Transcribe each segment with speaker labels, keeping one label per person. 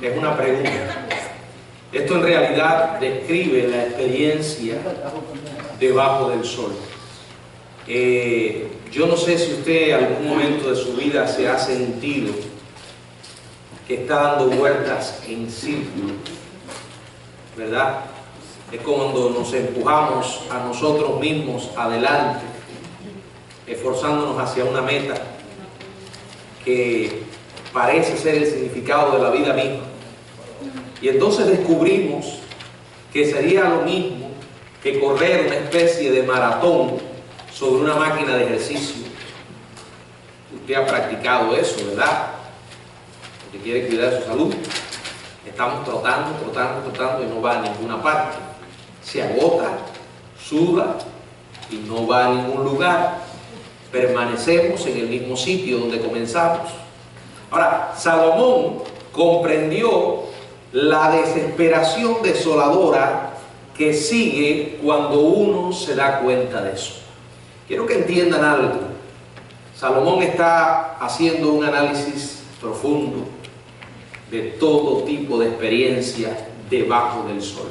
Speaker 1: es una pregunta. Esto en realidad describe la experiencia debajo del sol. Yo no sé si usted en algún momento de su vida se ha sentido que está dando vueltas en círculo, ¿verdad? Es cuando nos empujamos a nosotros mismos adelante, esforzándonos hacia una meta que parece ser el significado de la vida misma. Y entonces descubrimos que sería lo mismo que correr una especie de maratón sobre una máquina de ejercicio. Usted ha practicado eso, ¿verdad? Porque quiere cuidar su salud. Estamos trotando y no va a ninguna parte. Se agota, suda y no va a ningún lugar. Permanecemos en el mismo sitio donde comenzamos. Ahora, Salomón comprendió la desesperación desoladora que sigue cuando uno se da cuenta de eso. Quiero que entiendan algo. Salomón está haciendo un análisis profundo de todo tipo de experiencias debajo del sol.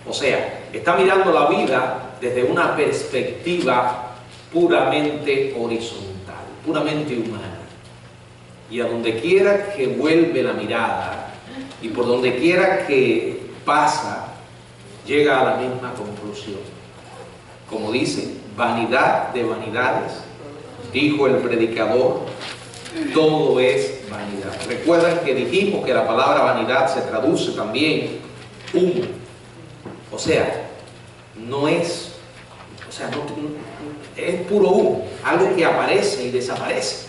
Speaker 1: O sea, está mirando la vida desde una perspectiva puramente horizontal, puramente humana. Y a donde quiera que vuelve la mirada y por donde quiera que pasa, llega a la misma conclusión. Como dice, vanidad de vanidades, dijo el predicador, todo es vanidad. Recuerdan que dijimos que la palabra vanidad se traduce también humo. O sea, es puro humo, algo que aparece y desaparece.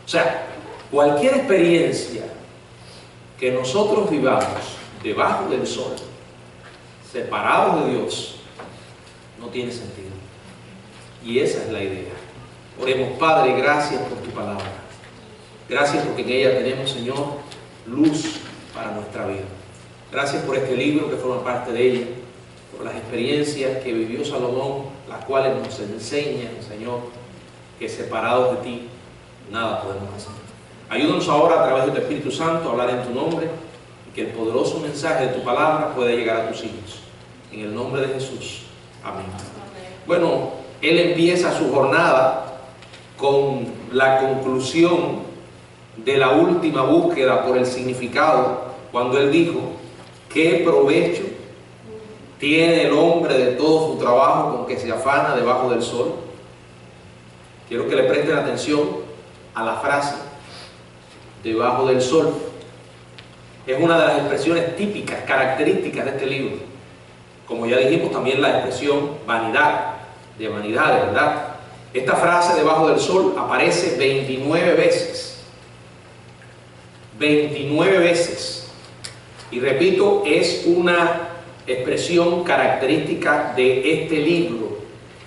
Speaker 1: O sea, cualquier experiencia que nosotros vivamos debajo del sol, separados de Dios, no tiene sentido. Y esa es la idea. Oremos. Padre, gracias por tu palabra. Gracias porque en ella tenemos, Señor, luz para nuestra vida. Gracias por este libro que forma parte de ella, por las experiencias que vivió Salomón, las cuales nos enseñan, Señor, que separados de ti, nada podemos hacer. Ayúdanos ahora a través de tu Espíritu Santo a hablar en tu nombre y que el poderoso mensaje de tu palabra pueda llegar a tus hijos. En el nombre de Jesús. Amén. Bueno, él empieza su jornada con la conclusión de la última búsqueda por el significado, cuando él dijo: ¿qué provecho tiene el hombre de todo su trabajo con que se afana debajo del sol? Quiero que le presten atención a la frase debajo del sol. Es una de las expresiones típicas, características de este libro. Como ya dijimos, también la expresión vanidad, de vanidades, ¿verdad? Esta frase debajo del sol aparece 29 veces. 29 veces. Y repito, es una expresión característica de este libro.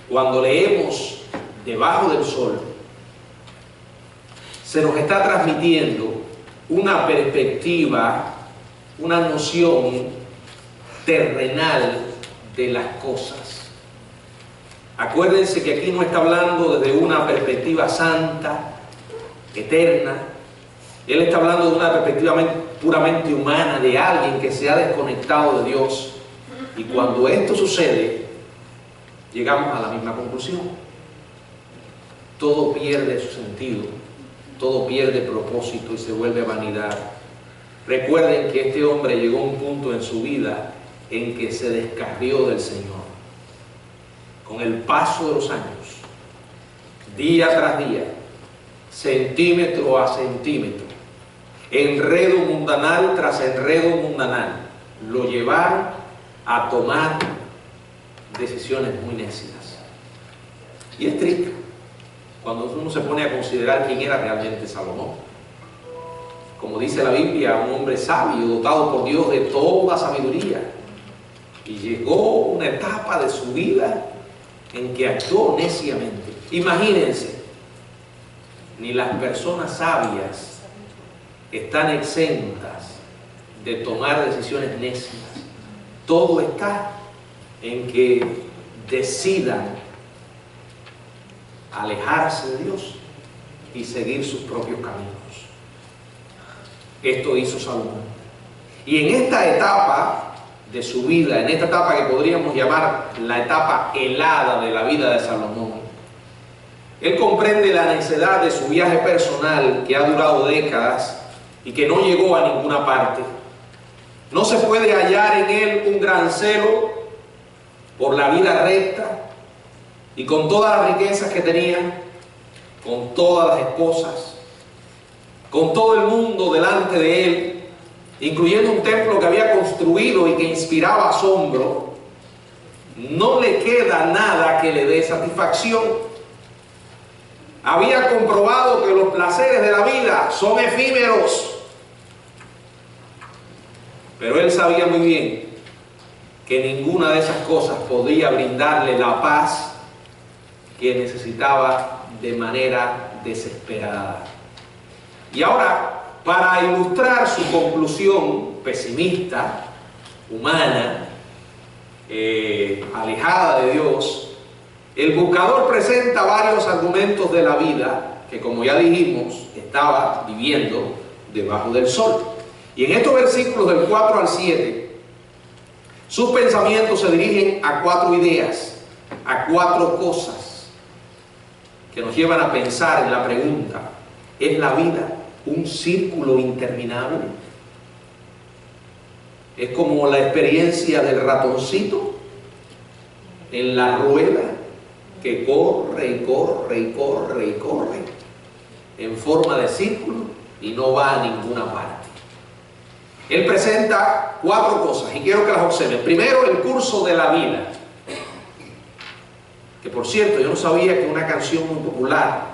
Speaker 1: Cuando leemos debajo del sol, se nos está transmitiendo una perspectiva, una noción terrenal de las cosas. Acuérdense que aquí no está hablando desde una perspectiva santa, eterna. Él está hablando de una perspectiva puramente humana, de alguien que se ha desconectado de Dios. Y cuando esto sucede, llegamos a la misma conclusión. Todo pierde su sentido, todo pierde propósito y se vuelve vanidad. Recuerden que este hombre llegó a un punto en su vida en que se descarrió del Señor. Con el paso de los años, día tras día, centímetro a centímetro, enredo mundanal tras enredo mundanal, lo llevaron a tomar decisiones muy necias. Y es triste cuando uno se pone a considerar quién era realmente Salomón. Como dice la Biblia, un hombre sabio, dotado por Dios de toda sabiduría. Y llegó una etapa de su vida en que actuó neciamente. Imagínense, ni las personas sabias están exentas de tomar decisiones necias. Todo está en que decidan alejarse de Dios y seguir sus propios caminos. Esto hizo Salomón. Y en esta etapa de su vida, en esta etapa que podríamos llamar la etapa helada de la vida de Salomón, él comprende la necesidad de su viaje personal que ha durado décadas y que no llegó a ninguna parte. No se puede hallar en él un gran celo por la vida recta y con todas las riquezas que tenía, con todas las esposas, con todo el mundo delante de él, incluyendo un templo que había construido y que inspiraba asombro. No le queda nada que le dé satisfacción. Había comprobado que los placeres de la vida son efímeros, pero él sabía muy bien que ninguna de esas cosas podía brindarle la paz que necesitaba de manera desesperada. Y ahora, para ilustrar su conclusión pesimista, humana, alejada de Dios, el buscador presenta varios argumentos de la vida que, como ya dijimos, estaba viviendo debajo del sol. Y en estos versículos del 4 al 7, sus pensamientos se dirigen a 4 ideas, a 4 cosas que nos llevan a pensar en la pregunta: ¿es la vida un círculo interminable? ¿Es como la experiencia del ratoncito en la rueda que corre y corre y corre y corre en forma de círculo y no va a ninguna parte? Él presenta 4 cosas y quiero que las observen. Primero, el curso de la vida. Que por cierto, yo no sabía que una canción muy popular,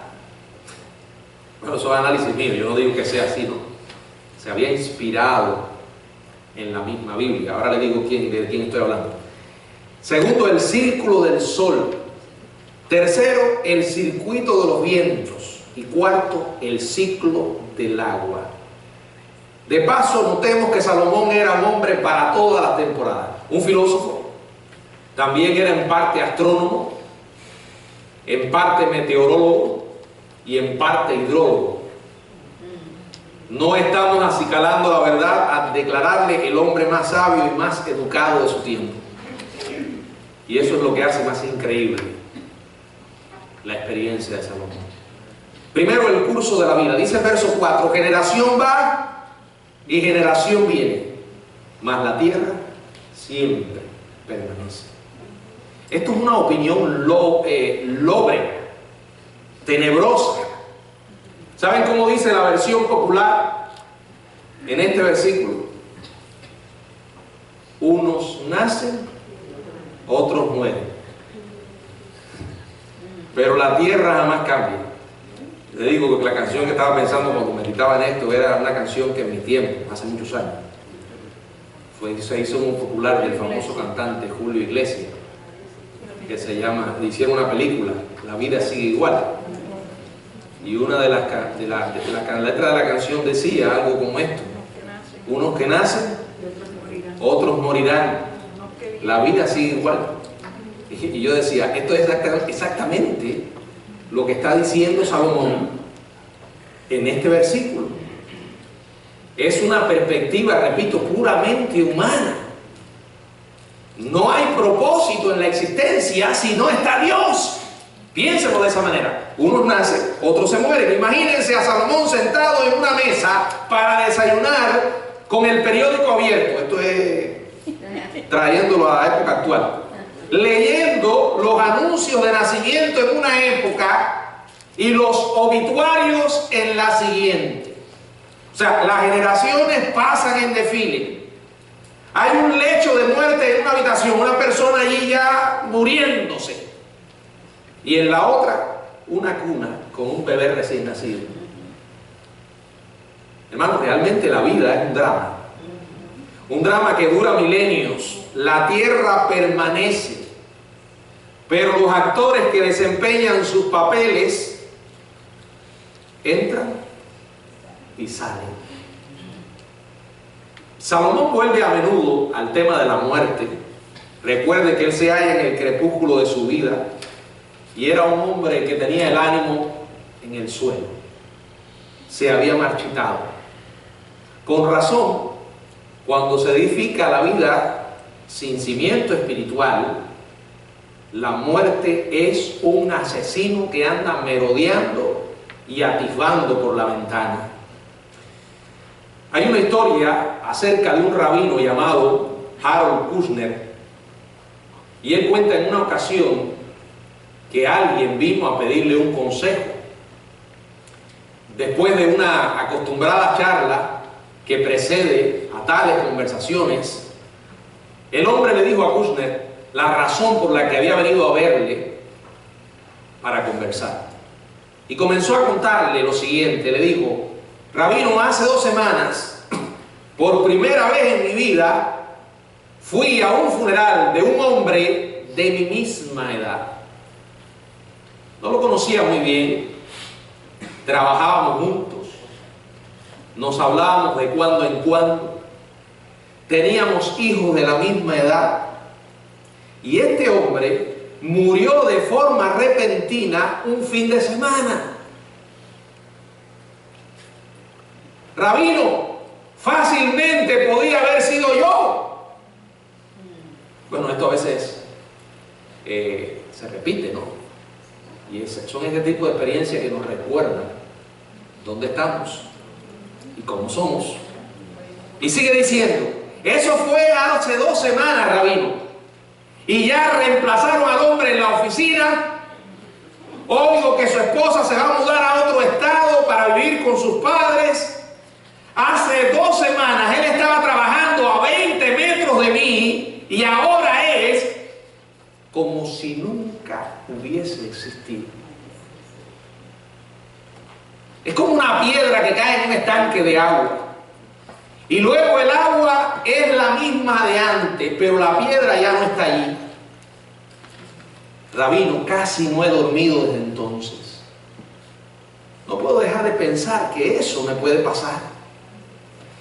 Speaker 1: bueno, eso es análisis mío, yo no digo que sea así, ¿no? Se había inspirado en la misma Biblia. Ahora le digo de quién estoy hablando. Segundo, el círculo del sol. Tercero, el circuito de los vientos. Y cuarto, el ciclo del agua. De paso, notemos que Salomón era un hombre para todas las temporadas. Un filósofo, también era en parte astrónomo, en parte meteorólogo y en parte hidrólogo. No estamos acicalando la verdad al declararle el hombre más sabio y más educado de su tiempo. Y eso es lo que hace más increíble la experiencia de Salomón. Primero, el curso de la vida. Dice el verso 4: generación va y generación viene, mas la tierra siempre permanece. Esto es una opinión lóbrega, tenebrosa. ¿Saben cómo dice la versión popular en este versículo? Unos nacen, otros mueren, pero la tierra jamás cambia. Le digo que la canción que estaba pensando cuando meditaba en esto era una canción que en mi tiempo, hace muchos años, se hizo muy popular del famoso cantante Julio Iglesias, que se llama, le hicieron una película, La vida sigue igual, y una de las letras de la canción decía algo como esto: unos que nacen, otros morirán, la vida sigue igual. Y yo decía, esto es exactamente lo que está diciendo Salomón en este versículo. Es una perspectiva, repito, puramente humana. No hay propósito en la existencia si no está Dios. Piénselo de esa manera. Unos nacen, otros se mueren. Imagínense a Salomón sentado en una mesa para desayunar con el periódico abierto. Esto es trayéndolo a la época actual. Leyendo los anuncios de nacimiento en una época y los obituarios en la siguiente. O sea, las generaciones pasan en desfile. Hay un lecho de muerte en una habitación, una persona allí ya muriéndose. Y en la otra, una cuna con un bebé recién nacido. Hermanos, realmente la vida es un drama. Un drama que dura milenios. La tierra permanece. Pero los actores que desempeñan sus papeles entran y salen. Salomón vuelve a menudo al tema de la muerte. Recuerde que él se halla en el crepúsculo de su vida y era un hombre que tenía el ánimo en el suelo. Se había marchitado. Con razón, Cuando se edifica la vida sin cimiento espiritual, la muerte es un asesino que anda merodeando y atisbando por la ventana. Hay una historia acerca de un rabino llamado Harold Kushner, y él cuenta en una ocasión que alguien vino a pedirle un consejo. Después de una acostumbrada charla que precede a tales conversaciones, el hombre le dijo a Kushner la razón por la que había venido a verle para conversar. Y comenzó a contarle lo siguiente. Le dijo: rabino, hace 2 semanas, por primera vez en mi vida, fui a un funeral de un hombre de mi misma edad. No lo conocía muy bien, trabajábamos juntos, nos hablábamos de cuando en cuando, teníamos hijos de la misma edad, y este hombre murió de forma repentina un fin de semana. Rabino, fácilmente podía haber sido yo. Bueno, esto a veces se repite, ¿no? Y son este tipo de experiencias que nos recuerdan dónde estamos y cómo somos. Y sigue diciendo: eso fue hace 2 semanas, rabino, y ya reemplazaron al hombre en la oficina. Oigo que su esposa se va a mudar a otro estado para vivir con sus padres. Hace 2 semanas él estaba trabajando a 20 metros de mí y ahora es como si nunca hubiese existido. Es como una piedra que cae en un estanque de agua y luego el agua es la misma de antes, pero la piedra ya no está allí. Rabino, casi no he dormido desde entonces. No puedo dejar de pensar que eso me puede pasar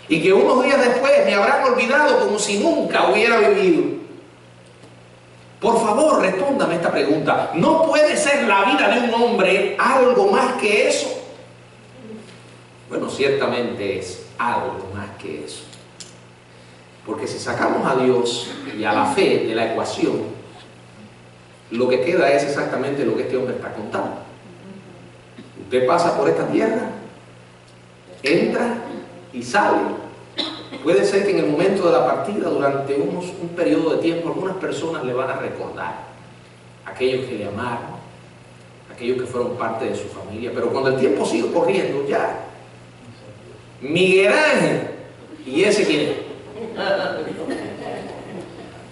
Speaker 1: y que unos días después me habrán olvidado como si nunca hubiera vivido. Por favor, respóndame esta pregunta: ¿no puede ser la vida de un hombre algo más que eso? Bueno, ciertamente es algo más que eso. Porque si sacamos a Dios y a la fe de la ecuación, lo que queda es exactamente lo que este hombre está contando. Usted pasa por esta tierra, entra y sale. Puede ser que en el momento de la partida, durante un periodo de tiempo, algunas personas le van a recordar, aquellos que le amaron, aquellos que fueron parte de su familia, pero cuando el tiempo sigue corriendo, ya Miguel Ángel, ¿y ese quién es?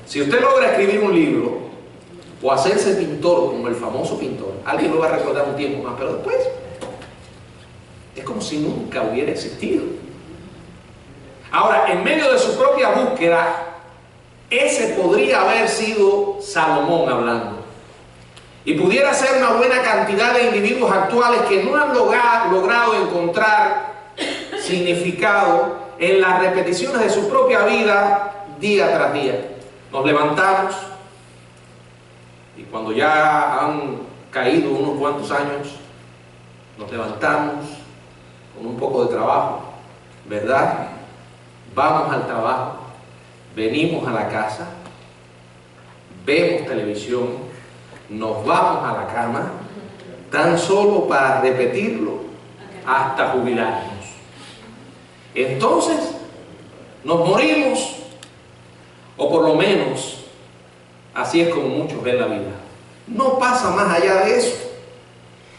Speaker 1: Si usted logra escribir un libro o hacerse pintor como el famoso pintor, alguien lo va a recordar un tiempo más, pero después es como si nunca hubiera existido. Ahora, en medio de su propia búsqueda, ese podría haber sido Salomón hablando. Y pudiera ser una buena cantidad de individuos actuales que no han logrado encontrar significado en las repeticiones de su propia vida día tras día. Nos levantamos y cuando ya han caído unos cuantos años, nos levantamos con un poco de trabajo, ¿verdad? Vamos al trabajo, venimos a la casa, vemos televisión, nos vamos a la cama, tan solo para repetirlo hasta jubilarnos. Entonces, nos morimos, o por lo menos, así es como muchos ven la vida. No pasa más allá de eso.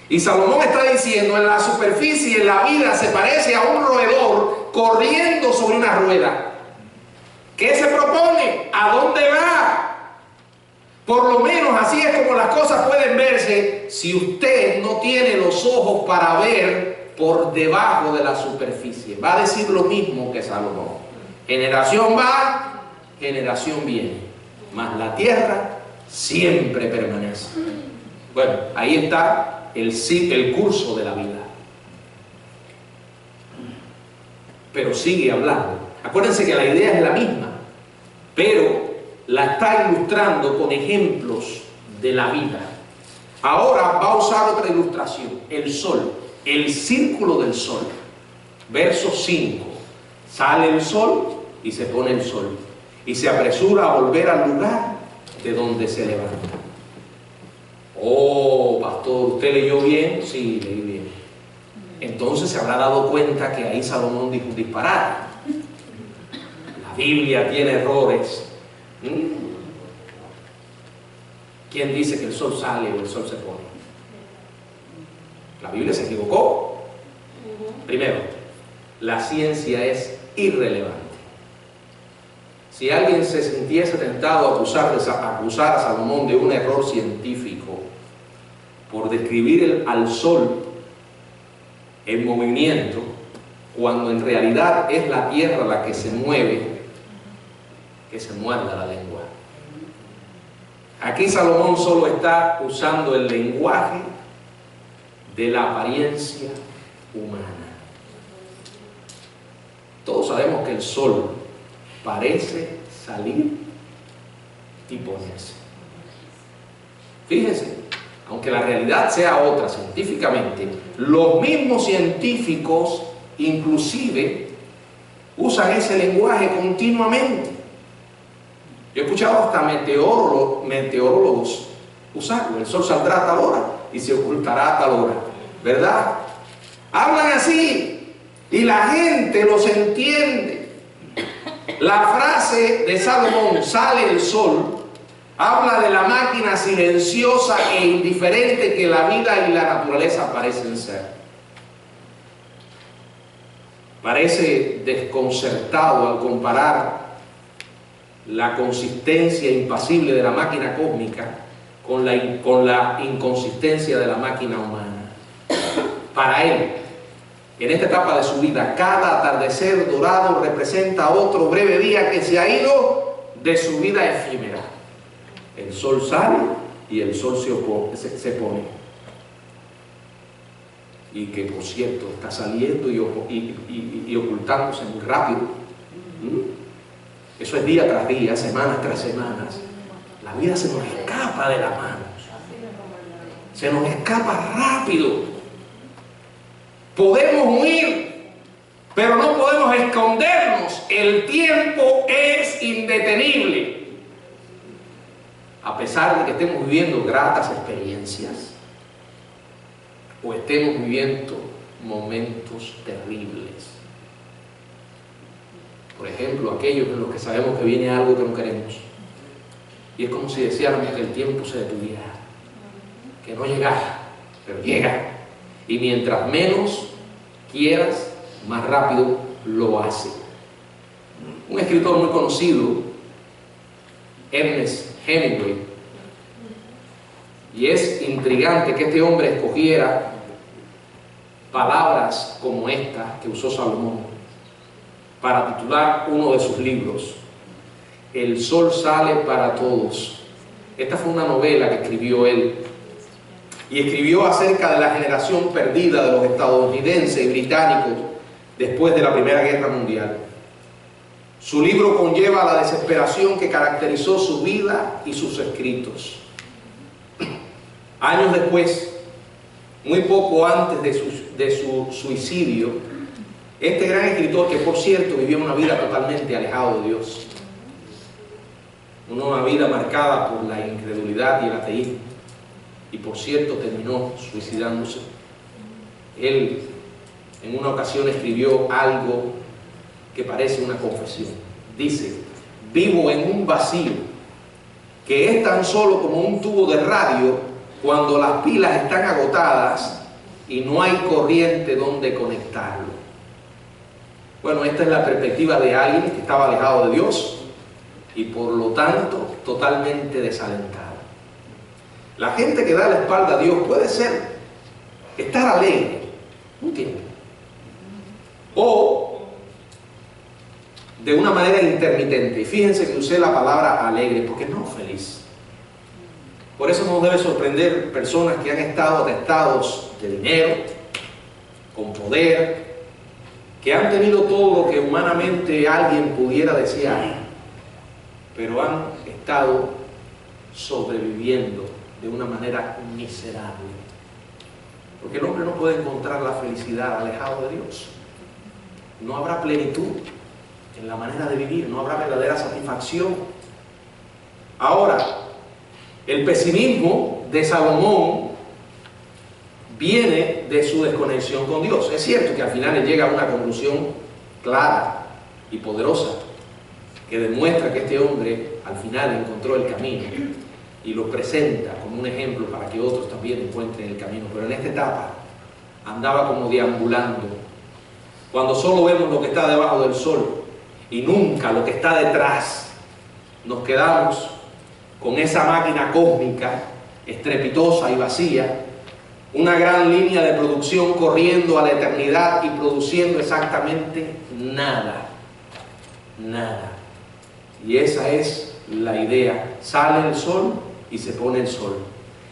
Speaker 1: Y Salomón está diciendo: en la superficie, en la vida, se parece a un roedor corriendo sobre una rueda. ¿Qué se propone? ¿A dónde va? Por lo menos así es como las cosas pueden verse si usted no tiene los ojos para ver por debajo de la superficie. Va a decir lo mismo que Salomón: generación va, generación viene, mas la tierra siempre permanece. Bueno, ahí está el curso de la vida. Pero sigue hablando. Acuérdense que la idea es la misma, pero la está ilustrando con ejemplos de la vida. Ahora va a usar otra ilustración: el sol, el círculo del sol. Verso 5. Sale el sol y se pone el sol, y se apresura a volver al lugar de donde se levanta. Oh, pastor, ¿usted leyó bien? Sí, leí bien. Entonces se habrá dado cuenta que ahí Salomón dijo un disparate. La Biblia tiene errores. ¿Quién dice que el sol sale o el sol se pone? La Biblia se equivocó. Primero, la ciencia es irrelevante. Si alguien se sintiese tentado a acusar a Salomón de un error científico por describir al sol en movimiento, cuando en realidad es la tierra la que se mueve, que se muerda la lengua. Aquí Salomón solo está usando el lenguaje de la apariencia humana. Todos sabemos que el sol parece salir y ponerse. Fíjense, aunque la realidad sea otra científicamente, los mismos científicos inclusive usan ese lenguaje continuamente. Yo he escuchado hasta meteorólogos usarlo. El sol saldrá a tal hora y se ocultará a tal hora, ¿verdad? Hablan así y la gente los entiende. La frase de Salomón, sale el sol, habla de la máquina silenciosa e indiferente que la vida y la naturaleza parecen ser. Parece desconcertado al comparar la consistencia impasible de la máquina cósmica con la inconsistencia de la máquina humana. Para él, en esta etapa de su vida, cada atardecer dorado representa otro breve día que se ha ido de su vida efímera. El sol sale y el sol se pone. Y que, por cierto, está saliendo y ocultándose muy rápido. Eso es día tras día, semanas tras semanas. La vida se nos escapa de la mano. Se nos escapa rápido. Podemos huir, pero no podemos escondernos. El tiempo es indetenible. A pesar de que estemos viviendo gratas experiencias o estemos viviendo momentos terribles. Por ejemplo, aquellos en los que sabemos que viene algo que no queremos. Y es como si deseáramos que el tiempo se detuviera, que no llegara, pero llega. Y mientras menos quieras, más rápido lo hace. Un escritor muy conocido, Ernest Hemingway, y es intrigante que este hombre escogiera palabras como esta que usó Salomón para titular uno de sus libros, El sol sale para todos. Esta fue una novela que escribió él, y escribió acerca de la generación perdida de los estadounidenses y británicos después de la Primera Guerra Mundial. Su libro conlleva la desesperación que caracterizó su vida y sus escritos. Años después, muy poco antes de su suicidio, este gran escritor, que por cierto vivió una vida totalmente alejado de Dios, una vida marcada por la incredulidad y el ateísmo, y por cierto terminó suicidándose. Él en una ocasión escribió algo que parece una confesión. Dice: vivo en un vacío que es tan solo como un tubo de radio cuando las pilas están agotadas y no hay corriente donde conectarlo. Bueno, esta es la perspectiva de alguien que estaba alejado de Dios y por lo tanto totalmente desalentado. La gente que da la espalda a Dios puede ser estar alegre un tiempo, o de una manera intermitente. Y fíjense que usé la palabra alegre porque no feliz. Por eso nos debe sorprender personas que han estado atestados de dinero, con poder, que han tenido todo lo que humanamente alguien pudiera desear, pero han estado sobreviviendo de una manera miserable. Porque el hombre no puede encontrar la felicidad alejado de Dios. No habrá plenitud. en la manera de vivir, no habrá verdadera satisfacción. Ahora, el pesimismo de Salomón viene de su desconexión con Dios. Es cierto que al final él llega a una conclusión clara y poderosa que demuestra que este hombre al final encontró el camino y lo presenta como un ejemplo para que otros también encuentren el camino. Pero en esta etapa andaba como deambulando, cuando solo vemos lo que está debajo del sol y nunca lo que está detrás. Nos quedamos con esa máquina cósmica estrepitosa y vacía, una gran línea de producción corriendo a la eternidad y produciendo exactamente nada, nada. Y esa es la idea. Sale el sol y se pone el sol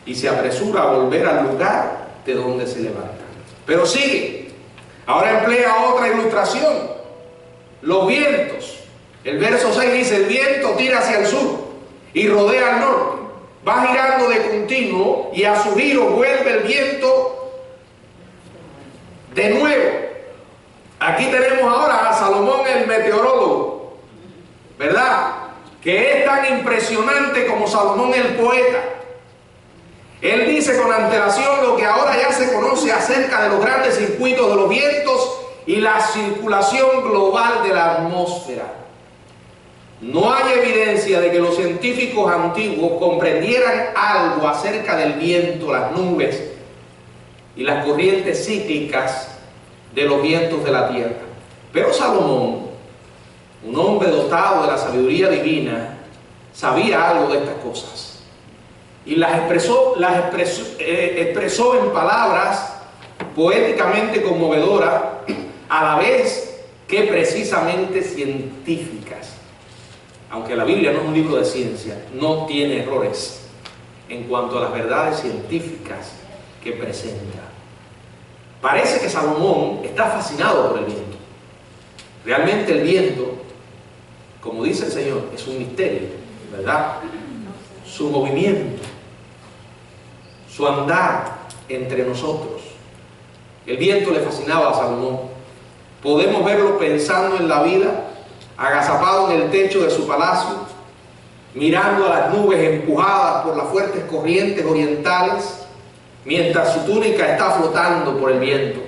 Speaker 1: y se apresura a volver al lugar de donde se levanta. Pero sigue. Ahora emplea otra ilustración: los vientos. El verso 6 dice: el viento tira hacia el sur y rodea al norte, va girando de continuo y a su giro vuelve el viento de nuevo. Aquí tenemos ahora a Salomón el meteorólogo, ¿verdad? Que es tan impresionante como Salomón el poeta. Él dice con antelación lo que ahora ya se conoce acerca de los grandes circuitos de los vientos y la circulación global de la atmósfera. No hay evidencia de que los científicos antiguos comprendieran algo acerca del viento, las nubes y las corrientes cíclicas de los vientos de la tierra. Pero Salomón, un hombre dotado de la sabiduría divina, sabía algo de estas cosas y las expresó en palabras poéticamente conmovedoras, a la vez que precisamente científicas. Aunque la Biblia no es un libro de ciencia, no tiene errores en cuanto a las verdades científicas que presenta. Parece que Salomón está fascinado por el viento. Realmente el viento, como dice el Señor, es un misterio, ¿verdad? Su movimiento, su andar entre nosotros. El viento le fascinaba a Salomón. Podemos verlo pensando en la vida, agazapado en el techo de su palacio, mirando a las nubes empujadas por las fuertes corrientes orientales, mientras su túnica está flotando por el viento.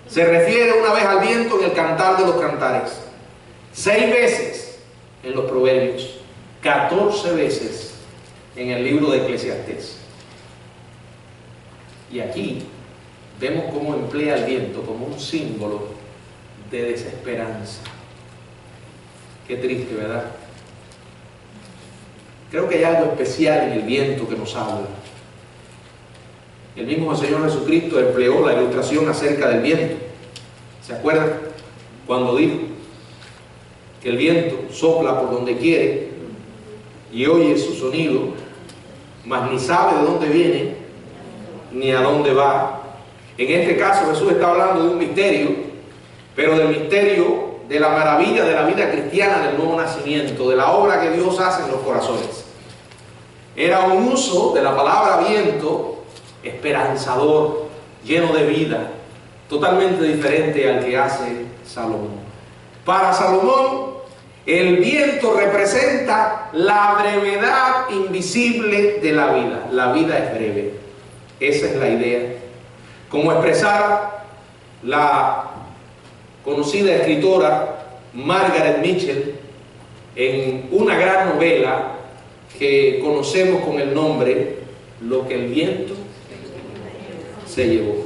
Speaker 1: Se refiere una vez al viento en el Cantar de los Cantares, 6 veces en los Proverbios, 14 veces en el libro de Eclesiastés. Y aquí vemos cómo emplea el viento como un símbolo de desesperanza. Qué triste, ¿verdad? Creo que hay algo especial en el viento que nos habla. El mismo Señor Jesucristo empleó la ilustración acerca del viento. ¿Se acuerdan? Cuando dijo que el viento sopla por donde quiere y oye su sonido, mas ni sabe de dónde viene ni a dónde va. En este caso Jesús está hablando de un misterio, pero del misterio de la maravilla de la vida cristiana del nuevo nacimiento, de la obra que Dios hace en los corazones. Era un uso de la palabra viento esperanzador, lleno de vida, totalmente diferente al que hace Salomón. Para Salomón, el viento representa la brevedad invisible de la vida. La vida es breve. Esa es la idea. Como expresara la conocida escritora Margaret Mitchell en una gran novela que conocemos con el nombre Lo que el viento se llevó.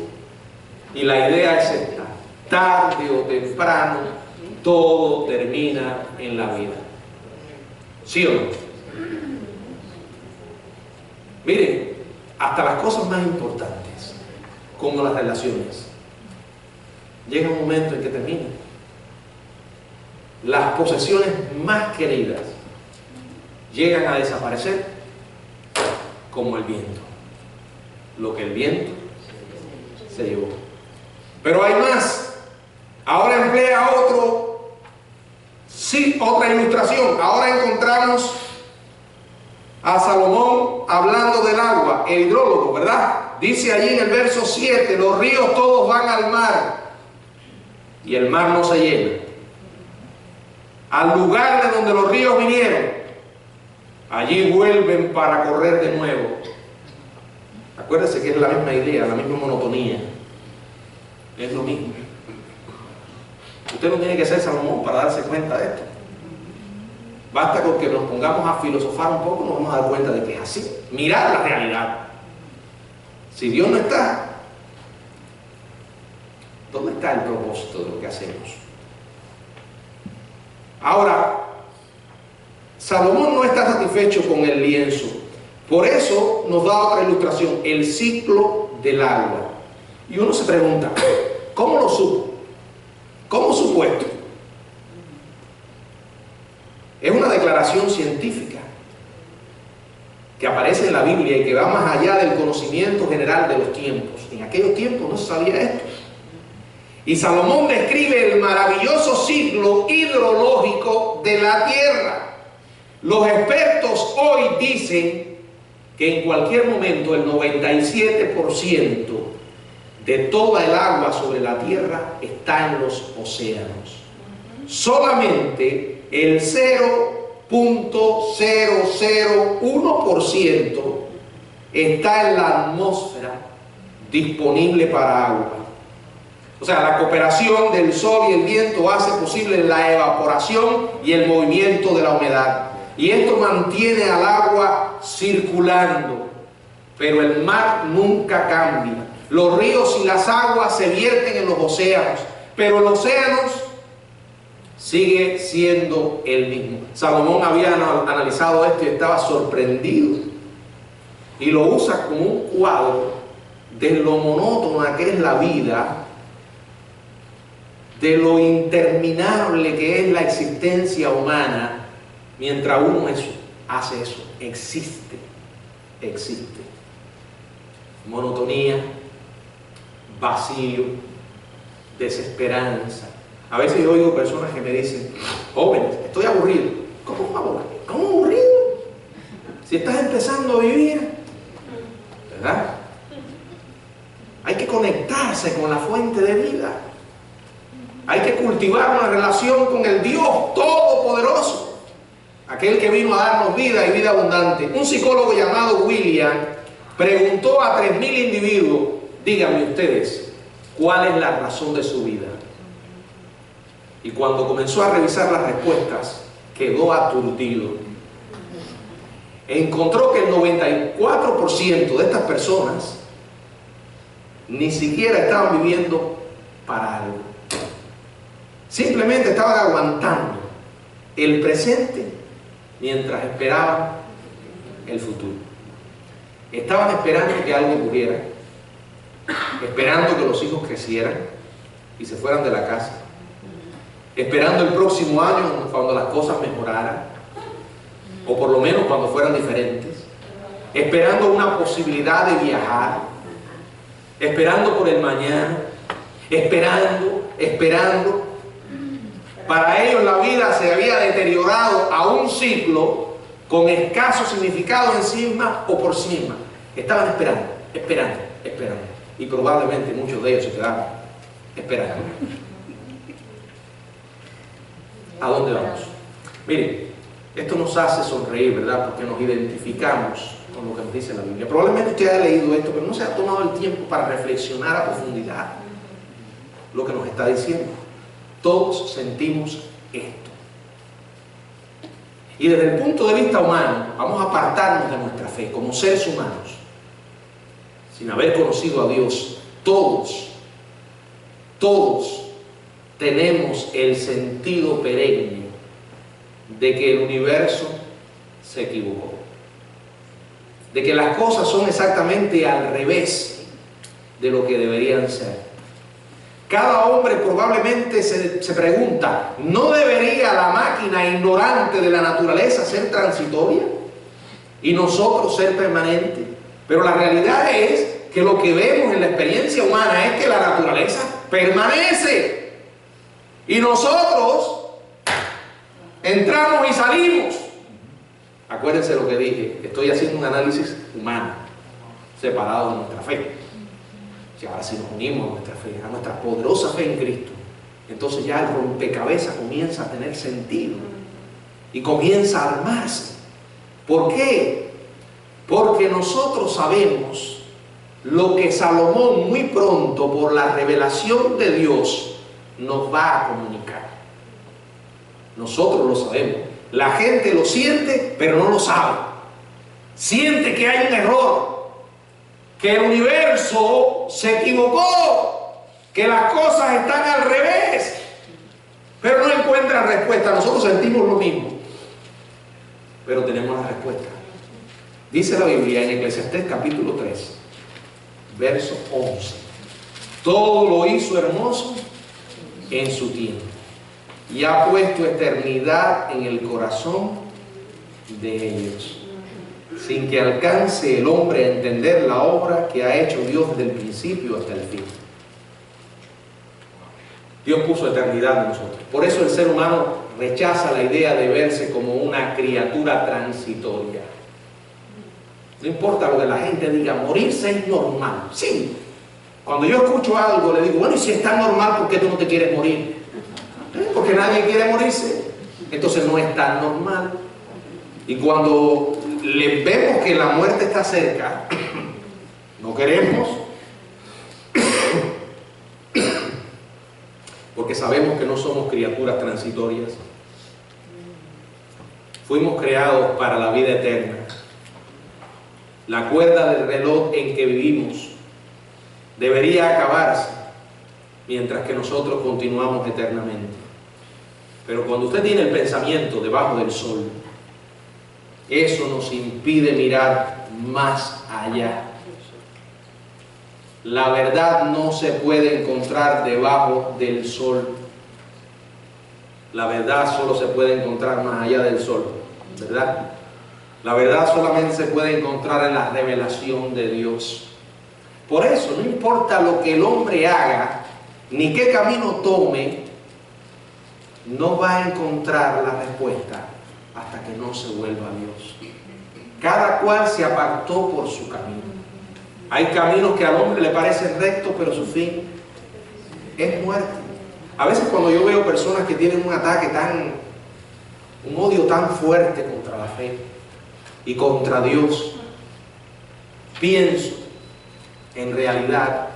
Speaker 1: Y la idea es esta: tarde o temprano todo termina en la vida. ¿Sí o no? Miren, hasta las cosas más importantes, como las relaciones, llega un momento en que terminan. Las posesiones más queridas llegan a desaparecer como el viento. Lo que el viento se llevó. Pero hay más. Ahora emplea otra ilustración. Ahora encontramos a Salomón hablando del agua, el hidrólogo, ¿verdad? Dice allí en el verso 7: los ríos todos van al mar y el mar no se llena. al lugar de donde los ríos vinieron, allí vuelven para correr de nuevo. Acuérdense que es la misma idea, la misma monotonía. Es lo mismo. Usted no tiene que ser Salomón para darse cuenta de esto. Basta con que nos pongamos a filosofar un poco, nos vamos a dar cuenta de que es así. Mirar la realidad. Si Dios no está, ¿dónde está el propósito de lo que hacemos? Ahora, Salomón no está satisfecho con el lienzo. Por eso nos da otra ilustración, el ciclo del agua. Y uno se pregunta, ¿cómo lo supo? ¿Cómo supo esto? Es una declaración científica que aparece en la Biblia y que va más allá del conocimiento general de los tiempos. En aquellos tiempos no se sabía esto. Y Salomón describe el maravilloso ciclo hidrológico de la tierra. Los expertos hoy dicen que en cualquier momento el 97% de toda el agua sobre la tierra está en los océanos. Solamente el 0.001% está en la atmósfera disponible para agua. O sea, la cooperación del sol y el viento hace posible la evaporación y el movimiento de la humedad. Y esto mantiene al agua circulando. Pero el mar nunca cambia. Los ríos y las aguas se vierten en los océanos, pero el océano sigue siendo el mismo. Salomón había analizado esto y estaba sorprendido. Y lo usa como un cuadro de lo monótona que es la vida, de lo interminable que es la existencia humana, mientras uno hace eso, existe. Monotonía, vacío, desesperanza. A veces yo oigo personas que me dicen, jóvenes, estoy aburrido. ¿Cómo aburrido? ¿Cómo aburrido? Si estás empezando a vivir, ¿verdad? Hay que conectarse con la fuente de vida. Hay que cultivar una relación con el Dios Todopoderoso, aquel que vino a darnos vida y vida abundante. Un psicólogo llamado William preguntó a 3.000 individuos, díganme ustedes, ¿cuál es la razón de su vida? Y cuando comenzó a revisar las respuestas, quedó aturdido. Encontró que el 94% de estas personas ni siquiera estaban viviendo para algo. Simplemente estaban aguantando el presente mientras esperaban el futuro. Estaban esperando que algo ocurriera, esperando que los hijos crecieran y se fueran de la casa, esperando el próximo año cuando las cosas mejoraran, o por lo menos cuando fueran diferentes, esperando una posibilidad de viajar, esperando por el mañana, esperando. Para ellos la vida se había deteriorado a un ciclo con escaso significado en sí misma o por sí misma. Estaban esperando. Y probablemente muchos de ellos se quedaron esperando. ¿A dónde vamos? Miren, esto nos hace sonreír, ¿verdad? Porque nos identificamos con lo que nos dice la Biblia. Probablemente usted haya leído esto, pero no se ha tomado el tiempo para reflexionar a profundidad lo que nos está diciendo. Todos sentimos esto. Y desde el punto de vista humano, vamos a apartarnos de nuestra fe como seres humanos. Sin haber conocido a Dios, todos tenemos el sentido perenne de que el universo se equivocó. De que las cosas son exactamente al revés de lo que deberían ser. Cada hombre probablemente se pregunta, ¿no debería la máquina ignorante de la naturaleza ser transitoria y nosotros ser permanentes? Pero la realidad es que lo que vemos en la experiencia humana es que la naturaleza permanece y nosotros entramos y salimos. Acuérdense lo que dije, estoy haciendo un análisis humano separado de nuestra fe. Y ahora si nos unimos a nuestra fe, a nuestra poderosa fe en Cristo, entonces ya el rompecabezas comienza a tener sentido y comienza a armarse. ¿Por qué? Porque nosotros sabemos lo que Salomón muy pronto, por la revelación de Dios, nos va a comunicar. Nosotros lo sabemos. La gente lo siente, pero no lo sabe. Siente que hay un error, que el universo se equivocó, que las cosas están al revés, pero no encuentran respuesta. Nosotros sentimos lo mismo, pero tenemos la respuesta. Dice la Biblia en Eclesiastés capítulo 3, verso 11: todo lo hizo hermoso en su tiempo, y ha puesto eternidad en el corazón de ellos, sin que alcance el hombre a entender la obra que ha hecho Dios desde el principio hasta el fin. Dios puso eternidad en nosotros. Por eso el ser humano rechaza la idea de verse como una criatura transitoria. No importa lo que la gente diga, morirse es normal. Sí. Cuando yo escucho algo, le digo, bueno, y si es tan normal, ¿por qué tú no te quieres morir? Porque nadie quiere morirse. Entonces no es tan normal. Y cuando le vemos que la muerte está cerca, no queremos, porque sabemos que no somos criaturas transitorias. Fuimos creados para la vida eterna. La cuerda del reloj en que vivimos debería acabarse mientras que nosotros continuamos eternamente. Pero cuando usted tiene el pensamiento debajo del sol, eso nos impide mirar más allá. La verdad no se puede encontrar debajo del sol. La verdad solo se puede encontrar más allá del sol, ¿verdad? La verdad solamente se puede encontrar en la revelación de Dios. Por eso, no importa lo que el hombre haga, ni qué camino tome, no va a encontrar la respuesta hasta que no se vuelva a Dios. Cada cual se apartó por su camino. Hay caminos que al hombre le parecen rectos, pero su fin es muerte. A veces cuando yo veo personas que tienen un ataque un odio tan fuerte contra la fe y contra Dios, pienso, en realidad,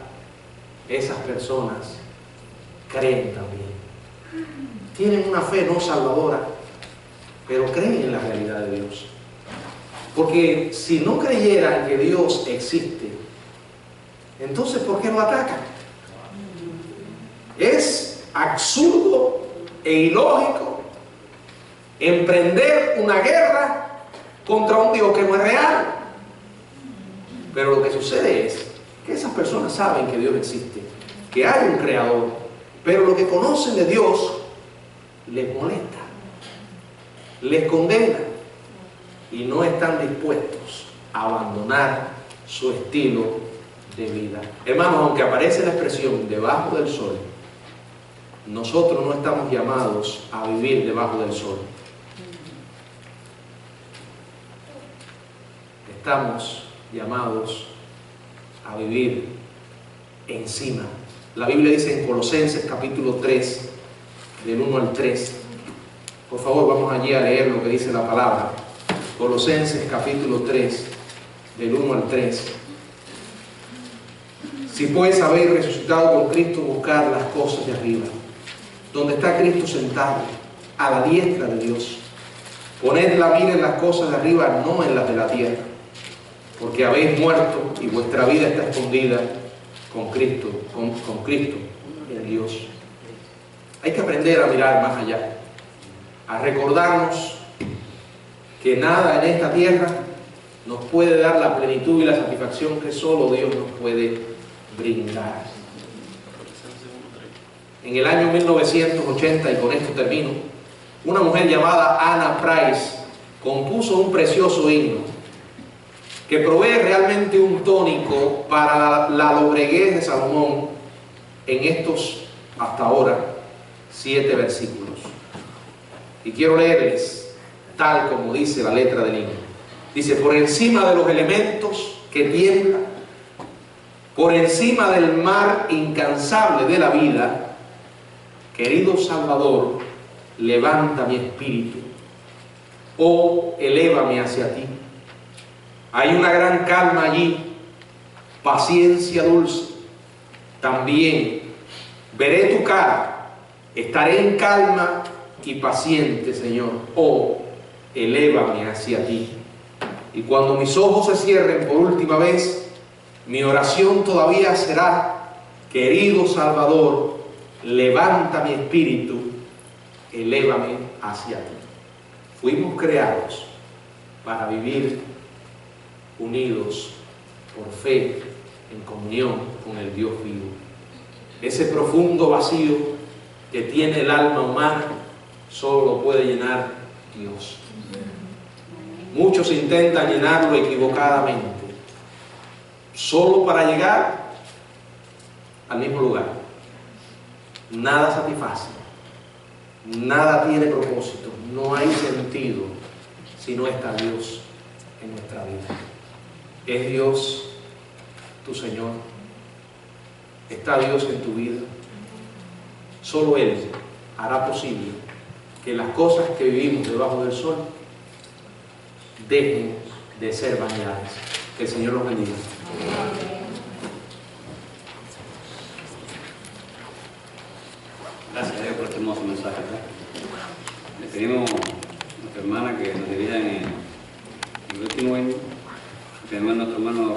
Speaker 1: esas personas creen también. Tienen una fe no salvadora, pero creen en la realidad de Dios. Porque si no creyeran que Dios existe, entonces ¿por qué lo atacan? Es absurdo e ilógico emprender una guerra contra un Dios que no es real. Pero lo que sucede es que esas personas saben que Dios existe, que hay un creador, pero lo que conocen de Dios les molesta, les condena, y no están dispuestos a abandonar su estilo de vida. Hermanos, aunque aparece la expresión debajo del sol, nosotros no estamos llamados a vivir debajo del sol. Estamos llamados a vivir encima. La Biblia dice en Colosenses capítulo 3, del 1 al 3. Por favor, vamos allí a leer lo que dice la palabra. Colosenses capítulo 3, del 1 al 3. Si pues habéis resucitado con Cristo, buscad las cosas de arriba, donde está Cristo sentado, a la diestra de Dios. Poned la mira en las cosas de arriba, no en las de la tierra, porque habéis muerto y vuestra vida está escondida con Cristo en Dios. Hay que aprender a mirar más allá, a recordarnos que nada en esta tierra nos puede dar la plenitud y la satisfacción que solo Dios nos puede brindar. En el año 1980, y con esto termino, una mujer llamada Anna Price compuso un precioso himno que provee realmente un tónico para la lobreguez de Salomón en estos, hasta ahora, 7 versículos. Y quiero leerles tal como dice la letra del himno. Dice: por encima de los elementos que tiemblan, por encima del mar incansable de la vida, querido Salvador, levanta mi espíritu, oh, elévame hacia ti. Hay una gran calma allí, paciencia dulce. También veré tu cara, estaré en calma y paciente, Señor, oh, elévame hacia ti. Y cuando mis ojos se cierren por última vez, mi oración todavía será: querido Salvador, levanta mi espíritu, elévame hacia ti. Fuimos creados para vivir unidos por fe, en comunión con el Dios vivo. Ese profundo vacío que tiene el alma humana solo lo puede llenar Dios. Muchos intentan llenarlo equivocadamente, solo para llegar al mismo lugar. Nada satisface, nada tiene propósito, no hay sentido si no está Dios en nuestra vida. ¿Es Dios tu Señor? ¿Está Dios en tu vida? Solo Él hará posible que las cosas que vivimos debajo del sol dejen de ser vanidades. Que el Señor los bendiga.
Speaker 2: Gracias a Dios por este hermoso mensaje. Le pedimos a nuestra hermana que nos dirija en el último himno. Tenemos a nuestro hermano